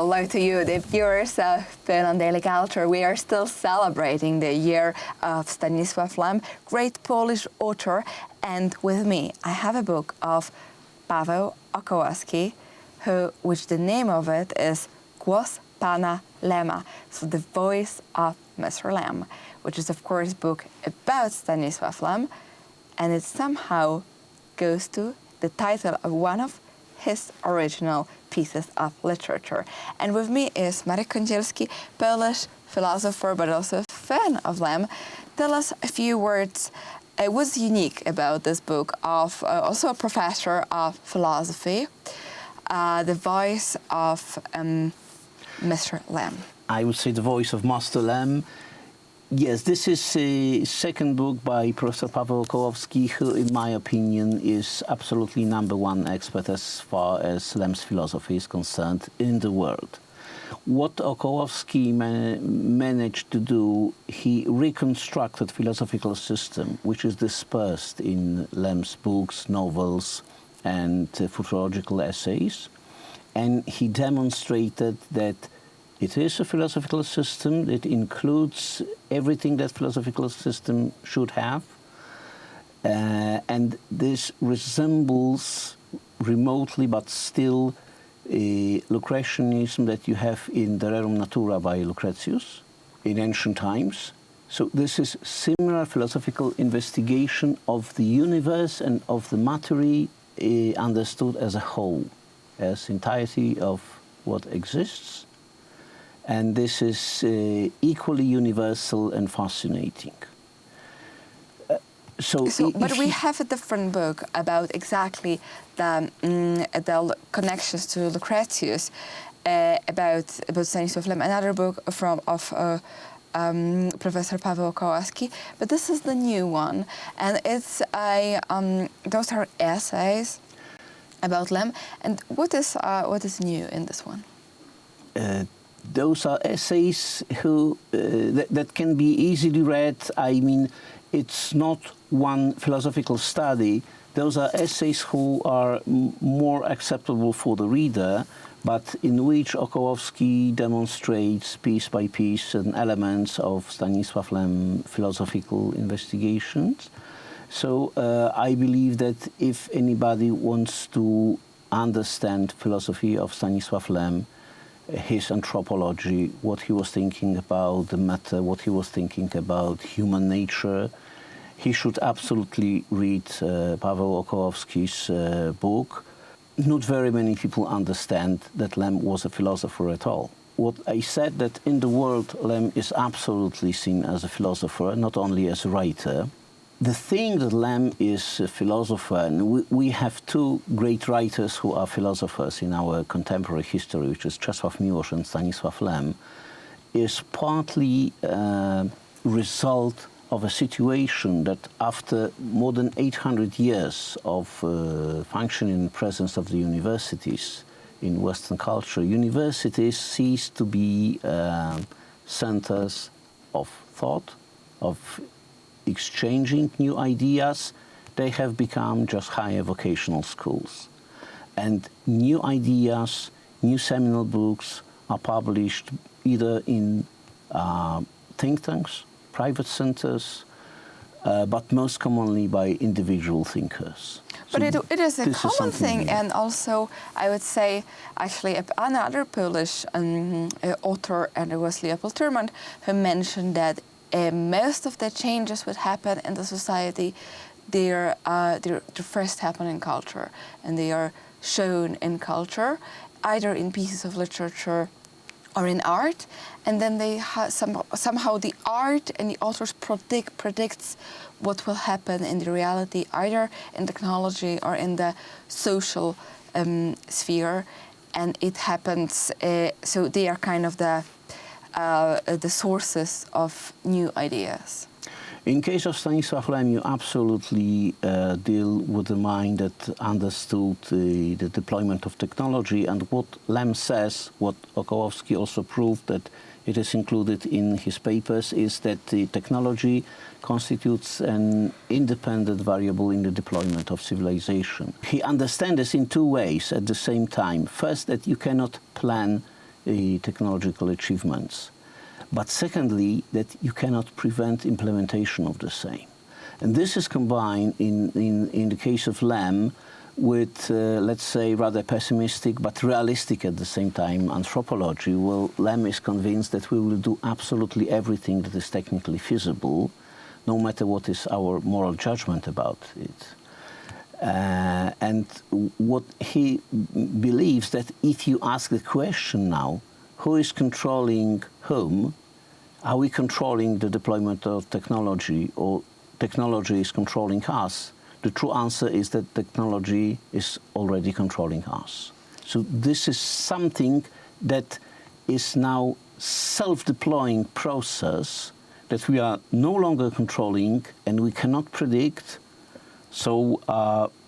hello to you, the viewers of Finland Daily Culture. We are still celebrating the year of Stanisław Lem, great Polish author, and with me I have a book of Paweł Okołowski, which the name of it is Głos Pana Lema, so the voice of Mr. Lem, which is of course a book about Stanisław Lem, and it somehow goes to the title of one of his original pieces of literature. And with me is Marek Kądzielski, Polish philosopher but also a fan of Lem. Tell us a few words. What's unique about this book of also a professor of philosophy, the voice of Mr. Lem? I would say the voice of Master Lem. Yes, this is a second book by Professor Paweł Okołowski, who, in my opinion, is absolutely #1 expert as far as Lem's philosophy is concerned in the world. What Okołowski managed to do, he reconstructed philosophical system, which is dispersed in Lem's books, novels, and futurological essays, and he demonstrated that it is a philosophical system that includes everything that philosophical system should have, and this resembles remotely but still Lucretianism that you have in the Rerum Natura by Lucretius in ancient times. So this is similar philosophical investigation of the universe and of the matter understood as a whole, as entirety of what exists. And this is equally universal and fascinating. But we have a different book about exactly the connections to Lucretius, about Stanisław Lem. Another book of Professor Paweł Okołowski, but this is the new one, and it's those are essays about Lem. And what is new in this one? Those are essays that can be easily read. I mean, it's not one philosophical study. Those are essays who are more acceptable for the reader, but in which Okołowski demonstrates piece by piece certain elements of Stanisław Lem philosophical investigations. So I believe that if anybody wants to understand philosophy of Stanisław Lem, his anthropology, what he was thinking about the matter, what he was thinking about human nature, he should absolutely read Paweł Okołowski's book. Not very many people understand that Lem was a philosopher at all. What I said, that in the world Lem is absolutely seen as a philosopher, not only as a writer. The thing that Lem is a philosopher, and we have two great writers who are philosophers in our contemporary history, which is Czesław Miłosz and Stanisław Lem, is partly a result of a situation that after more than 800 years of functioning in the presence of the universities in Western culture, universities ceased to be centers of thought, of exchanging new ideas. They have become just higher vocational schools. And new ideas, new seminal books are published either in think tanks, private centers, but most commonly by individual thinkers. But So it is a this is common something thing, new. and also I would say actually another Polish author, and it was Leopold Thurman, who mentioned that most of the changes that happen in the society, they're first happen in culture, and they are shown in culture, either in pieces of literature or in art, and then they somehow the art and the authors predicts what will happen in the reality, either in technology or in the social sphere, and it happens. So they are kind of the sources of new ideas. In case of Stanisław Lem, you absolutely deal with the mind that understood the deployment of technology, and what Lem says, what Okołowski also proved that it is included in his papers, is that the technology constitutes an independent variable in the deployment of civilization. He understands this in two ways at the same time. First, that you cannot plan technological achievements. But secondly, that you cannot prevent implementation of the same. And this is combined in the case of Lem with, let's say, rather pessimistic but realistic at the same time anthropology. Well, Lem is convinced that we will do absolutely everything that is technically feasible, no matter what is our moral judgment about it. And what he believes that if you ask the question now, who is controlling whom? Are we controlling the deployment of technology, or technology is controlling us? The true answer is that technology is already controlling us. So this is something that is now self-deploying process that we are no longer controlling and we cannot predict. So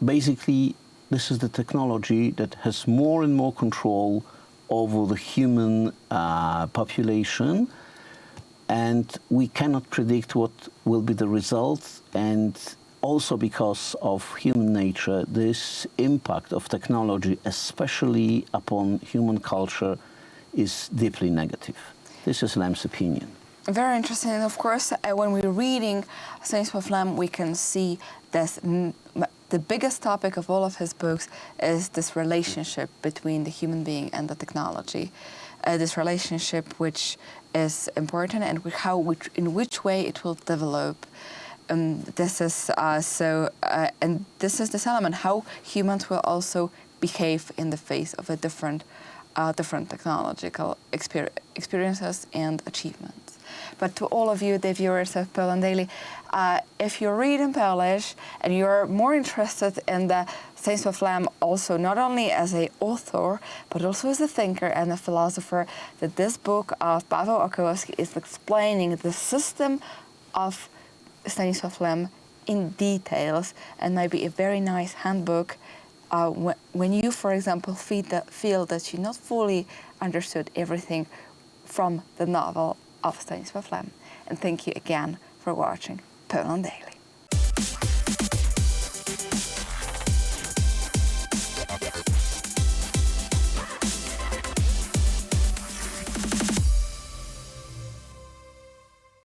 basically, this is the technology that has more and more control over the human population, and we cannot predict what will be the result. And also because of human nature, this impact of technology, especially upon human culture, is deeply negative. This is Lem's opinion. Very interesting. And of course, when we're reading Stanisław Lem, we can see this. The biggest topic of all of his books is this relationship between the human being and the technology. This relationship, which is important, and in which way it will develop. This is and this is this element, how humans will also behave in the face of a different technological experiences and achievements. But to all of you, the viewers of Poland Daily, if you read in Polish and you're more interested in the Stanisław Lem, also not only as an author, but also as a thinker and a philosopher, that this book of Paweł Okołowski is explaining the system of Stanisław Lem in details, and maybe a very nice handbook when you, for example, feel that you not fully understood everything from the novel of Stanisław Lem. And thank you again for watching Poland Daily.